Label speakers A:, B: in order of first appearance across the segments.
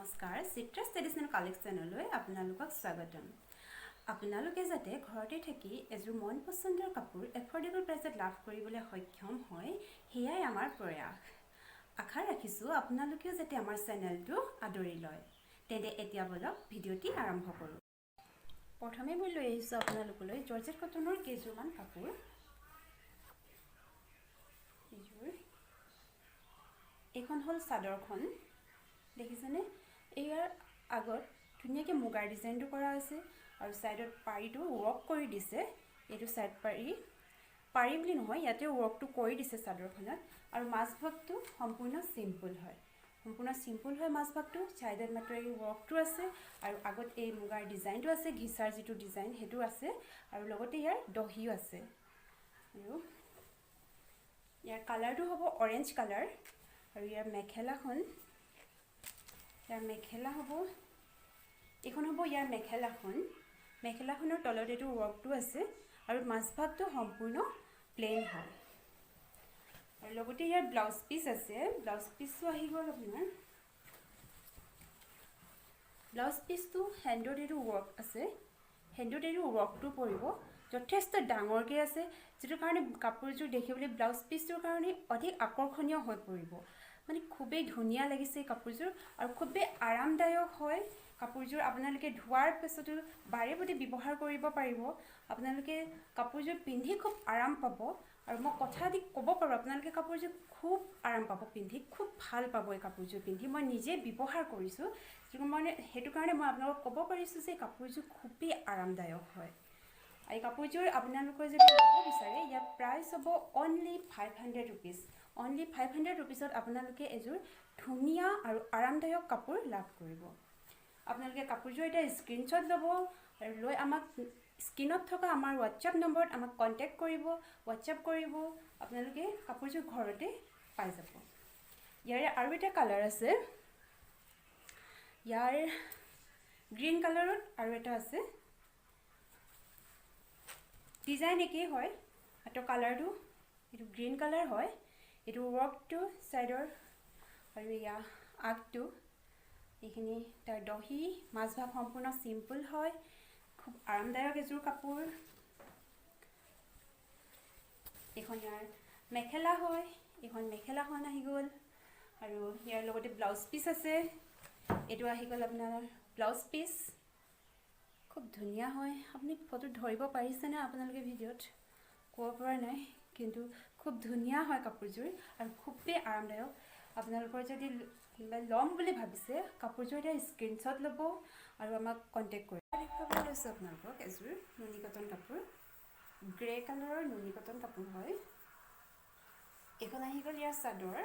A: নমস্কাৰ চিট্ৰাছ ট্ৰেডিশ্যনেল কালেকশ্যনলৈ আপোনালোকক স্বাগতম। আপোনালোকে যাতে ঘৰতে থাকি এযোৰ মন পচন্দৰ কাপোৰ এফৰ্ডেবল প্ৰাইচত লাভ কৰিবলৈ সক্ষম হয় সেয়াই আমাৰ প্ৰয়াস। আশা ৰাখিছোঁ আপোনালোকেও যাতে আমাৰ চেনেলটো আদৰি লয়। তেন্তে এতিয়া বলক ভিডিঅ'টি আৰম্ভ কৰোঁ। প্ৰথমে মই লৈ আহিছোঁ আপোনালোকলৈ জৰ্জেট কটনৰ কেইযোৰমান কাপোৰ। এইখন হ'ল চাদৰখন, দেখিছেনে? ইয়াৰ আগত ধুনীয়াকৈ মুগাৰ ডিজাইনটো কৰা আছে আৰু ছাইডত পাৰিটো ৱৰ্ক কৰি দিছে। এইটো ছাইড পাৰি বুলি নহয়, ইয়াতে ৱৰ্কটো কৰি দিছে চাদৰখনত। আৰু মাজভাগটো সম্পূৰ্ণ চিম্পুল হয়, মাজভাগটো ছাইডত মাত্ৰ এই ৱৰ্কটো আছে আৰু আগত এই মুগাৰ ডিজাইনটো আছে, ঘিচাৰ যিটো ডিজাইন সেইটো আছে আৰু লগতে ইয়াৰ দহিও আছে। আৰু ইয়াৰ কালাৰটো হ'ব অৰেঞ্জ কালাৰ আৰু ইয়াৰ মেখেলাখন হ'ব, এইখন হ'ব ইয়াৰ মেখেলাখনৰ তলত এইটো ৱৰ্কটো আছে আৰু মাজভাগটো সম্পূৰ্ণ প্লেইন হয়। আৰু লগতে ইয়াৰ ব্লাউজ পিচ আছে, ব্লাউজ পিচটো আহি গ'ল আপোনাৰ। ব্লাউজ পিচটো হেণ্ডত এইটো ৱৰ্ক আছে, হেণ্ডত এইটো ৱৰ্কটো পৰিব, যথেষ্ট ডাঙৰকৈ আছে, যিটো কাৰণে কাপোৰযোৰ দেখিবলৈ ব্লাউজ পিচটোৰ কাৰণে অধিক আকৰ্ষণীয় হৈ পৰিব। মানে খুবেই ধুনীয়া লাগিছে এই কাপোৰযোৰ আৰু খুবেই আৰামদায়ক হয় কাপোৰযোৰ। আপোনালোকে ধোৱাৰ পিছতো বাৰে প্ৰতি ব্যৱহাৰ কৰিব পাৰিব। আপোনালোকে কাপোৰযোৰ পিন্ধি খুব আৰাম পাব আৰু মই কথা দি ক'ব পাৰোঁ আপোনালোকে কাপোৰযোৰ খুব আৰাম পাব পিন্ধি, খুব ভাল পাব এই কাপোৰযোৰ পিন্ধি। মই নিজে ব্যৱহাৰ কৰিছোঁ, সেইটো কাৰণে মই আপোনালোকক ক'ব পাৰিছোঁ যে কাপোৰযোৰ খুবেই আৰামদায়ক হয়। এই কাপোৰযোৰ আপোনালোকে যদি ল'ব বিচাৰে ইয়াৰ প্ৰাইচ হ'ব অনলি 500 ৰুপিজ। অনলি 500 ৰুপিজত আপোনালোকে এযোৰ ধুনীয়া আৰু আৰামদায়ক কাপোৰ লাভ কৰিব। আপোনালোকে কাপোৰযোৰ এটা স্ক্ৰীনশ্বট ল'ব আৰু লৈ আমাক স্ক্ৰীনত থকা আমাৰ হোৱাটছআপ নম্বৰত আমাক কণ্টেক্ট কৰিব, হোৱাটছআপ কৰিব, আপোনালোকে কাপোৰযোৰ ঘৰতে পাই যাব। ইয়াৰে আৰু এটা কালাৰ আছে, ইয়াৰ গ্ৰীণ কালাৰত আৰু এটা আছে, ডিজাইন একেই হয়, মাত্ৰ কালাৰটো এইটো গ্ৰীণ কালাৰ হয়। এইটো ৱৰ্কটো ছাইডৰ আৰু ইয়াৰ আগটো, এইখিনি তাৰ দহি, মাজভাগ সম্পূৰ্ণ চিম্পুল হয়, খুব আৰামদায়ক এযোৰ কাপোৰ। এইখন ইয়াৰ মেখেলা হয়, এইখন মেখেলাখন আহি গ'ল আৰু ইয়াৰ লগতে ব্লাউজ পিচ আছে। এইটো আহি গ'ল আপোনাৰ ব্লাউজ পিচ, খুব ধুনীয়া হয়। আপুনি ফটো ধৰিব পাৰিছেনে আপোনালোকে ভিডিঅ'ত? ক'ব পৰা নাই, কিন্তু খুব ধুনীয়া হয় কাপোৰযোৰ আৰু খুবেই আৰামদায়ক। আপোনালোকৰ যদি ল'ম বুলি ভাবিছে কাপোৰযোৰ এটা স্ক্ৰীনশ্বট ল'ব আৰু আমাক কণ্টেক্ট কৰিব। দেখুৱাবলৈ লৈছোঁ আপোনালোকক এযোৰ নুনি কটন কাপোৰ, গ্ৰে কালাৰৰ নুনি কটন কাপোৰ হয়। এইখন আহি গ'ল ইয়াৰ চাদৰ,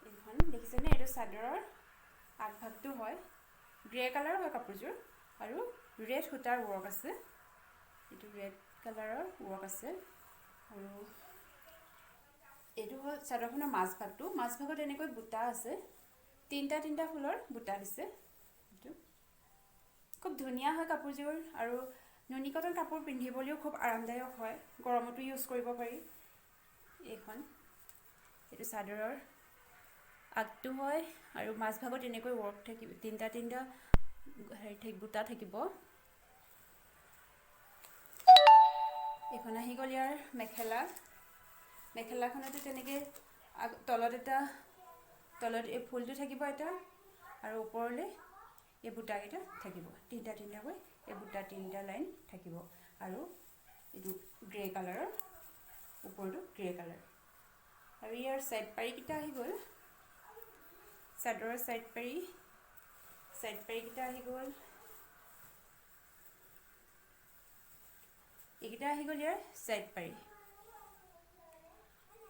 A: এইখন দেখিছেনে? এইটো চাদৰৰ আগভাগটো হয়, গ্ৰে কালাৰ হয় কাপোৰযোৰ আৰু ৰেড সূতাৰ ৱৰ্ক আছে, এইটো ৰেড কালাৰৰ ৱৰ্ক আছে। আৰু এইটো হ'ল চাদৰখনৰ মাজভাগত এনেকৈ বুটা আছে, তিনিটা ফুলৰ বুটা দিছে। এইটো খুব ধুনীয়া হয় কাপোৰযোৰ আৰু নুনি কটন কাপোৰ পিন্ধিবলৈও খুব আৰামদায়ক হয়, গৰমতো ইউজ কৰিব পাৰি। এইটো চাদৰৰ আগটো হয় আৰু মাজভাগত এনেকৈ ৱৰ্ক থাকিব, তিনিটা বুটা থাকিব। এইখন আহি গ'ল ইয়াৰ মেখেলাখনতো তেনেকৈ তলত এই ফুলটো থাকিব এটা আৰু ওপৰলৈ এই বুটাকেইটা থাকিব, তিনিটাকৈ এই বুটা তিনিটা লাইন থাকিব। আৰু এইটো গ্ৰে কালাৰৰ, ওপৰটো গ্ৰে কালাৰ। আৰু ইয়াৰ ছাইড পাৰিকেইটা আহি গ'ল, চাদৰৰ ছাইড পাৰিকেইটা আহি গ'ল, এইকেইটা আহি গ'ল ইয়াৰ ছাইড পাৰি।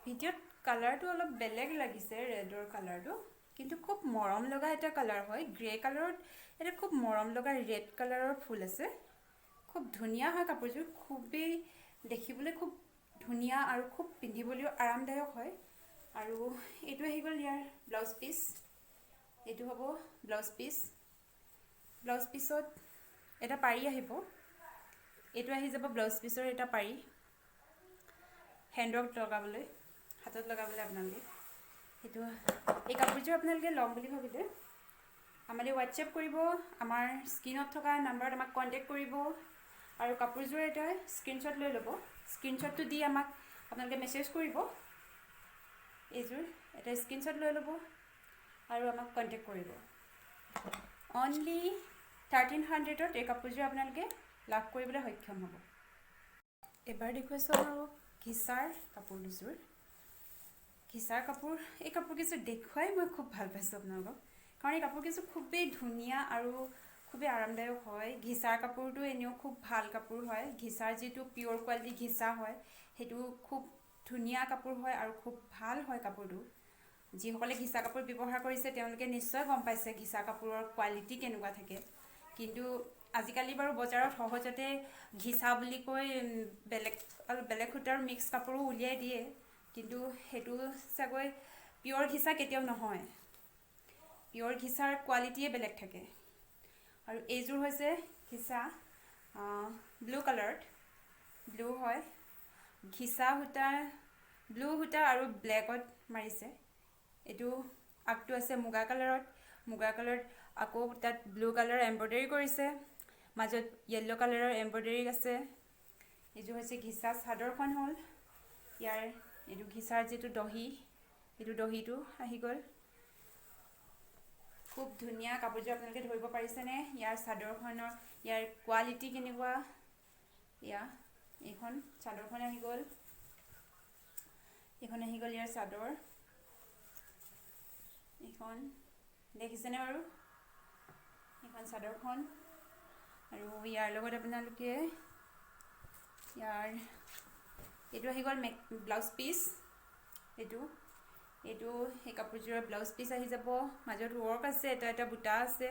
A: ভিডিঅ'ত কালাৰটো অলপ বেলেগ লাগিছে, ৰেডৰ কালাৰটো, কিন্তু খুব মৰম লগা এটা কালাৰ হয়। গ্ৰে কালাৰত এটা খুব মৰম লগা ৰেড কালাৰৰ ফুল আছে, খুব ধুনীয়া হয় কাপোৰযোৰ, খুবেই দেখিবলৈ খুব ধুনীয়া আৰু খুব পিন্ধিবলৈও আৰামদায়ক হয়। আৰু এইটো আহি গ'ল ইয়াৰ ব্লাউজ পিচ, এইটো হ'ব ব্লাউজ পিচত এটা পাৰি আহিব, এইটো আহি যাব ব্লাউজ পিচৰ এটা পাৰি, হেণ্ডত লগাবলৈ, হাতত লগাবলৈ আপোনালোকে। এই কাপোৰযোৰ আপোনালোকে ল'ম বুলি ভাবিলে আমাৰ আমালৈ হোৱাটছএপ কৰিব, আমাৰ স্ক্ৰীনত থকা নাম্বাৰত আমাক কণ্টেক্ট কৰিব আৰু কাপোৰযোৰ এটা স্ক্ৰীনশ্বট লৈ ল'ব। স্ক্ৰীনশ্বটটো দি আমাক আপোনালোকে মেছেজ কৰিব। এইযোৰ এটা স্ক্ৰীনশ্বট লৈ ল'ব আৰু আমাক কণ্টেক্ট কৰিব। অনলি 1300ত এই কাপোৰযোৰ আপোনালোকে লাভ কৰিবলৈ সক্ষম হ'ব। এবাৰ দেখুৱাইছোঁ আৰু ঘিচাৰ কাপোৰ দুযোৰ। ঘিচাৰ কাপোৰ, এই কাপোৰ কেইযোৰ দেখুৱাই মই খুব ভাল পাইছোঁ আপোনালোকক, কাৰণ এই কাপোৰ কেইযোৰ খুবেই ধুনীয়া আৰু খুবেই আৰামদায়ক হয়। ঘিচাৰ কাপোৰটো এনেও খুব ভাল কাপোৰ হয়। ঘিচাৰ যিটো পিয়'ৰ কোৱালিটি ঘিচা হয় সেইটো খুব ধুনীয়া কাপোৰ হয় আৰু খুব ভাল হয় কাপোৰটো। যিসকলে ঘিচা কাপোৰ ব্যৱহাৰ কৰিছে তেওঁলোকে নিশ্চয় গম পাইছে ঘিচা কাপোৰৰ কোৱালিটি কেনেকুৱা থাকে। কিন্তু আজিকালি বাৰু বজাৰত সহজতে ঘিচা বুলি কৈ বেলেগ সূতাৰ মিক্স কাপোৰো উলিয়াই দিয়ে, কিন্তু সেইটো চাগৈ পিয়'ৰ ঘিচা কেতিয়াও নহয়। পিয়'ৰ ঘিচাৰ কোৱালিটিয়ে বেলেগ থাকে। আৰু এইযোৰ হৈছে ঘিচা ব্লু কালাৰত, ব্লু হয়। ঘিচা সূতা, ব্লু সূতা আৰু ব্লেকত মাৰিছে। এইটো আগটো আছে মুগা কালাৰত, আকৌ তাত ব্লু কালাৰ এম্ব্ৰইডাৰী কৰিছে, মাজত য়েল্ল' কালাৰৰ এম্ব্ৰইডাৰী আছে। এইযোৰ হৈছে ঘিচা চাদৰখন হ'ল ইয়াৰ। এইটো ঘিচাৰ যিটো দহি, এইটো দহিটো আহি গ'ল। খুব ধুনীয়া কাপোৰযোৰ আপোনালোকে ধৰিব পাৰিছেনে? ইয়াৰ চাদৰখনৰ ইয়াৰ কোৱালিটি কেনেকুৱা? এইখন চাদৰখন আহি গ'ল, এইখন আহি গ'ল ইয়াৰ চাদৰ। এইখন দেখিছেনে বাৰু? এইখন চাদৰখন। আৰু ইয়াৰ লগত আপোনালোকে এইটো আহি গ'ল ব্লাউজ পিচ। এইটো সেই কাপোৰযোৰৰ ব্লাউজ পিচ আহি যাব। মাজত ৱৰ্ক আছে, এটা বুটা আছে,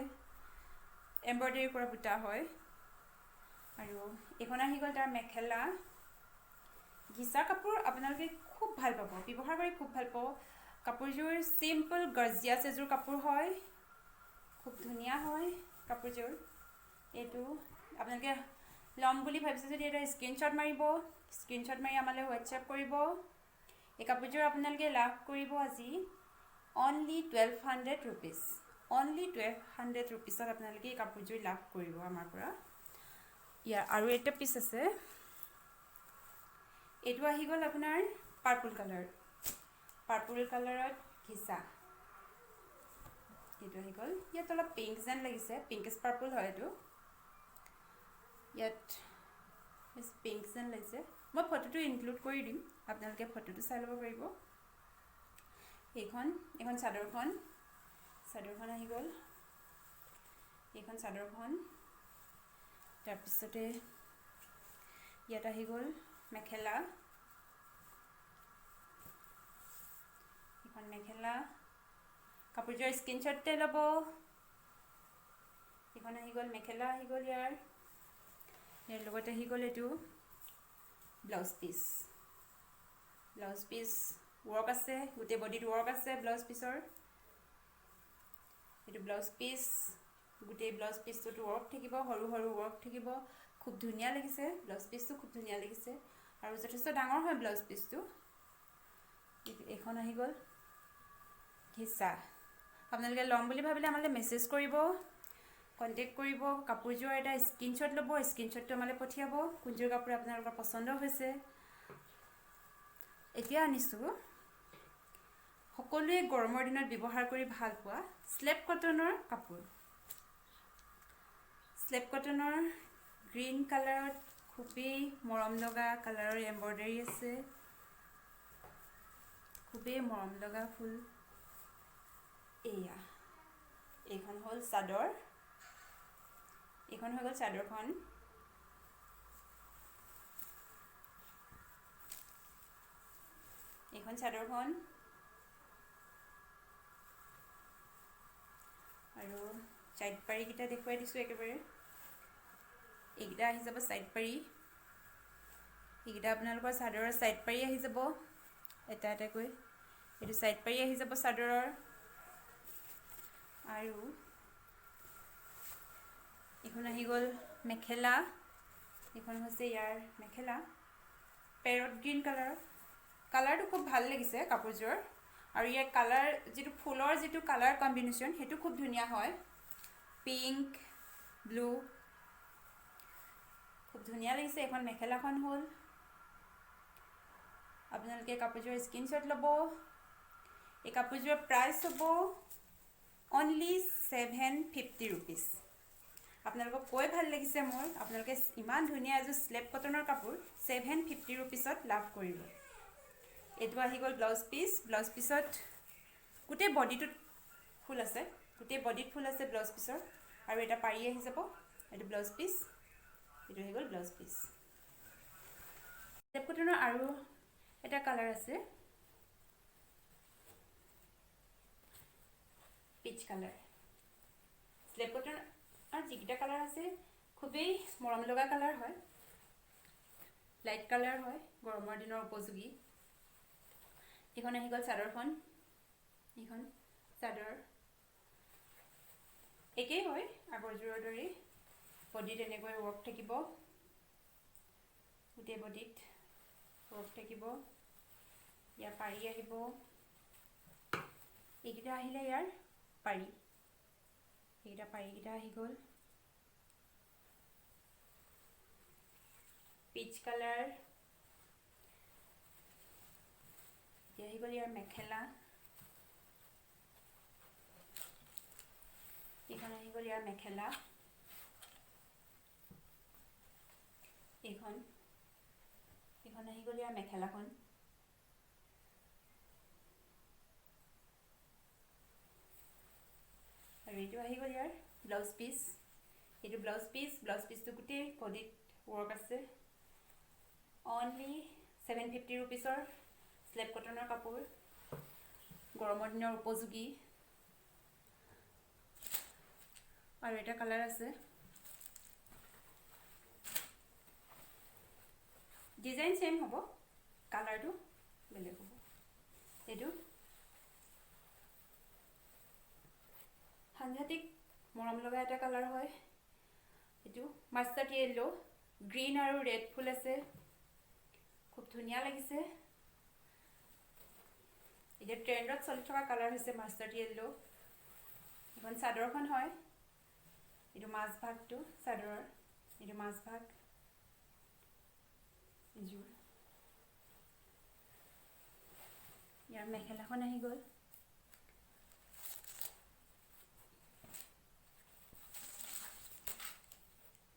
A: এম্ব্ৰইডাৰী কৰা বুটা হয়। আৰু এইখন আহি গ'ল তাৰ মেখেলা। ঘিচা কাপোৰ আপোনালোকে খুব ভাল পাব, ব্যৱহাৰ কৰি খুব ভাল পাব। কাপোৰযোৰ চিম্পল গৰ্জিয়াছ এযোৰ কাপোৰ হয়, খুব ধুনীয়া হয় কাপোৰযোৰ। এইটো আপোনালোকে ল'ম বুলি ভাবিছে যদি এটা স্ক্ৰীনশ্বট মাৰিব, স্ক্ৰীনশ্বট মাৰি আমালৈ হোৱাটছএপ কৰিব। এই কাপোৰযোৰ আপোনালোকে লাভ কৰিব আজি অনলি 1200 ৰুপিজ। অনলি 1200 ৰুপিজত আপোনালোকে এই কাপোৰযোৰ লাভ কৰিব আমাৰ পৰা। ইয়াৰ আৰু এটা পিচ আছে, এইটো আহি গ'ল আপোনাৰ পাৰ্পল কালাৰত ঘিচা। এইটো আহি গ'ল, ইয়াত অলপ পিংক যেন লাগিছে, পিংকিছ পাৰ্পল হয় এইটো। ইয়াত পিংক যেন লাগিছে। মই ফটোটো ইনক্লুড কৰি দিম, আপোনালোকে ফটোটো চাই ল'ব পাৰিব। এইখন চাদৰখন আহি গ'ল, এইখন চাদৰখন। তাৰপিছতে ইয়াত আহি গ'ল মেখেলা, এইখন মেখেলা। কাপোৰযোৰ স্ক্ৰীনশ্বটতে ল'ব। এইখন আহি গ'ল মেখেলা, আহি গ'ল ইয়াৰ লগত আহি গ'ল এইটো ব্লাউজ পিচ ৱৰ্ক আছে, গোটেই বডিত ৱৰ্ক আছে ব্লাউজ পিচৰ। এইটো ব্লাউজ পিচ, গোটেই ব্লাউজ পিচটোত ৱৰ্ক থাকিব, সৰু ৱৰ্ক থাকিব। খুব ধুনীয়া লাগিছে ব্লাউজ পিচটো, খুব ধুনীয়া লাগিছে আৰু যথেষ্ট ডাঙৰ হয় ব্লাউজ পিচটো। এইখন আহি গ'ল ঘিচা। আপোনালোকে ল'ম বুলি ভাবিলে আমালৈ মেছেজ কৰিব, কণ্টেক্ট কৰিব। কাপোৰযোৰ এটা স্ক্ৰীনশ্বট ল'ব, স্ক্ৰীনশ্বটটো আমালৈ পঠিয়াব কোনযোৰ কাপোৰ আপোনালোকৰ পচন্দ হৈছে। এতিয়া আনিছোঁ সকলোৱে গৰমৰ দিনত ব্যৱহাৰ কৰি ভাল পোৱা স্লেপ কটনৰ কাপোৰ। স্লেপ কটনৰ গ্ৰীণ কালাৰত খুবেই মৰম লগা কালাৰৰ এম্ব্ৰইডাৰী আছে, খুবেই মৰম লগা ফুল। এইখন হ'ল চাদৰ, এইখন হৈ গ'ল চাদৰখন। এইখন চাদৰখন আৰু চাইড পাৰিকেইটা দেখুৱাই দিছোঁ একেবাৰে। এইকেইটা আহি যাব চাইড পাৰি, এইকেইটা আপোনালোকৰ চাদৰৰ চাইড পাৰি আহি যাব এটা এটাকৈ। এইটো চাইড পাৰি আহি যাব চাদৰৰ। আৰু এইখন আহি গ'ল মেখেলা, এইখন হৈছে ইয়াৰ মেখেলা, পেৰট গ্ৰীণ কালাৰটো খুব ভাল লাগিছে কাপোৰযোৰ। আৰু ইয়াৰ কালাৰ যিটো ফুলৰ যিটো কালাৰ কম্বিনেশ্যন সেইটো খুব ধুনীয়া হয়। পিংক, ব্লু, খুব ধুনীয়া লাগিছে। এখন মেখেলাখন হ'ল। আপোনালোকে কাপোৰযোৰৰ স্ক্ৰীনশ্বট ল'ব। এই কাপোৰযোৰৰ প্ৰাইচ হ'ব অনলি 750 ৰুপিজ। আপোনালোকক কৈ ভাল লাগিছে মোৰ, আপোনালোকে ইমান ধুনীয়া এযোৰ স্লেপ কটনৰ কাপোৰ 750 ৰুপিজত লাভ কৰিব। এইটো আহি গ'ল ব্লাউজ পিচ। ব্লাউজ পিচত গোটেই বডিটোত ফুল আছে, গোটেই বডিত ফুল আছে ব্লাউজ পিচৰ, আৰু এটা পাৰি আহি যাব। এইটো ব্লাউজ পিচ, এইটো আহি গ'ল ব্লাউজ পিচ। স্লেপ কটনৰ আৰু এটা কালাৰ আছে, পিচ কালাৰ। স্লেপ কটনৰ যিকেইটা কালাৰ আছে খুবেই মৰম লগা কালাৰ হয়, লাইট কালাৰ হয়, গৰমৰ দিনৰ উপযোগী। এইখন আহি গ'ল চাদৰখন, এইখন চাদৰ একেই হয় আগৰযোৰৰ দৰেই। বডিত এনেকৈ ৱৰ্ক থাকিব, গোটেই বডিত ৱৰ্ক থাকিব। ইয়াৰ পাৰি আহিব, এইকেইটা আহিলে ইয়াৰ পাৰি, এইকেইটা পাৰিকেইটা আহি গ'ল। পিচ কালাৰ, এতিয়া আহি গ'ল ইয়াৰ মেখেলা, এইখন আহি গ'ল ইয়াৰ মেখেলা, এইখন আহি গ'ল ইয়াৰ মেখেলাখন। আৰু এইটো আহি গ'ল ইয়াৰ ব্লাউজ পিচ। এইটো ব্লাউজ পিচ, ব্লাউজ পিচটো গোটেই বডিত ৱৰ্ক আছে। অনলি 750 ৰুপিজৰ স্লেপ কটনৰ কাপোৰ, গৰমৰ দিনৰ উপযোগী। আৰু এটা কালাৰ আছে, ডিজাইন চেম হ'ব, কালাৰটো বেলেগ হ'ব। এইটো সাংঘাতিক মৰম লগা এটা কালাৰ হয়। এইটো মাষ্টাৰ্ড য়েল্লো, গ্ৰীণ আৰু ৰেড ফুল আছে, খুব ধুনীয়া লাগিছে। এতিয়া ট্ৰেণ্ডত চলি থকা কালাৰ হৈছে মাষ্টাৰ্ড য়েল্লো। এখন চাদৰখন হয়, এইটো মাজভাগটো চাদৰৰ, এইটো মাজভাগ। এযোৰ ইয়াৰ মেখেলাখন আহি গ'ল,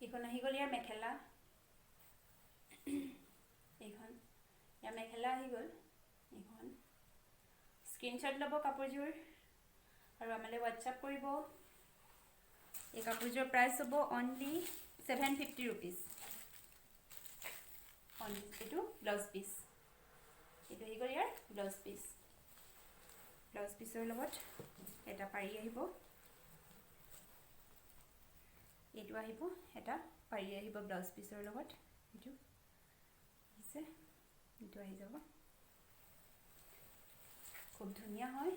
A: এইখন আহি গ'ল ইয়াৰ মেখেলা, এইখন ইয়াৰ মেখেলা আহি গ'ল। এইখন স্ক্ৰীনশ্বট ল'ব কাপোৰযোৰ আৰু আমালৈ হোৱাটছআপ কৰিব। এই কাপোৰযোৰৰ প্ৰাইচ হ'ব অনলি 750 ৰুপিজ। এইটো ব্লাউজ পিচ, এইটো আহি গ'ল ইয়াৰ ব্লাউজ পিচ। ব্লাউজ পিচৰ লগত এটা পাৰি আহিব, এইটো আহিব, এটা পাৰি আহিব ব্লাউজ পিচৰ লগত। এইটো আহিছে, এইটো আহি যাব, খুব ধুনীয়া হয়।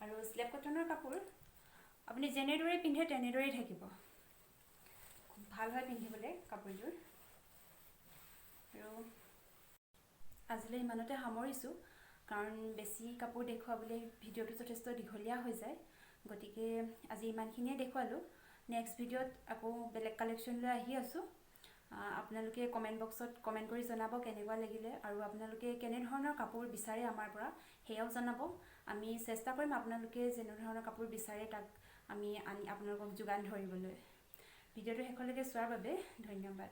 A: আৰু স্লেপ কটনৰ কাপোৰ আপুনি যেনেদৰে পিন্ধে তেনেদৰেই থাকিব, খুব ভাল হয় পিন্ধিবলৈ কাপোৰযোৰ। আৰু আজিলৈ ইমানতে সামৰিছোঁ, কাৰণ বেছি কাপোৰ দেখুৱাবলৈ ভিডিঅ'টো যথেষ্ট দীঘলীয়া হৈ যায়, গতিকে আজি ইমানখিনিয়ে দেখুৱালোঁ। নেক্সট ভিডিঅ'ত আকৌ বেলেগ কালেকশ্যন লৈ আহি আছোঁ। আপোনালোকে কমেণ্ট বক্সত কমেণ্ট কৰি জনাব কেনেকুৱা লাগিলে, আৰু আপোনালোকে কেনেধৰণৰ কাপোৰ বিচাৰে আমাৰ পৰা সেয়াও জনাব। আমি চেষ্টা কৰিম আপোনালোকে যেনেধৰণৰ কাপোৰ বিচাৰে তাক আমি আপোনালোকক যোগান ধৰিবলৈ। ভিডিঅ'টো শেষলৈকে চোৱাৰ বাবে ধন্যবাদ।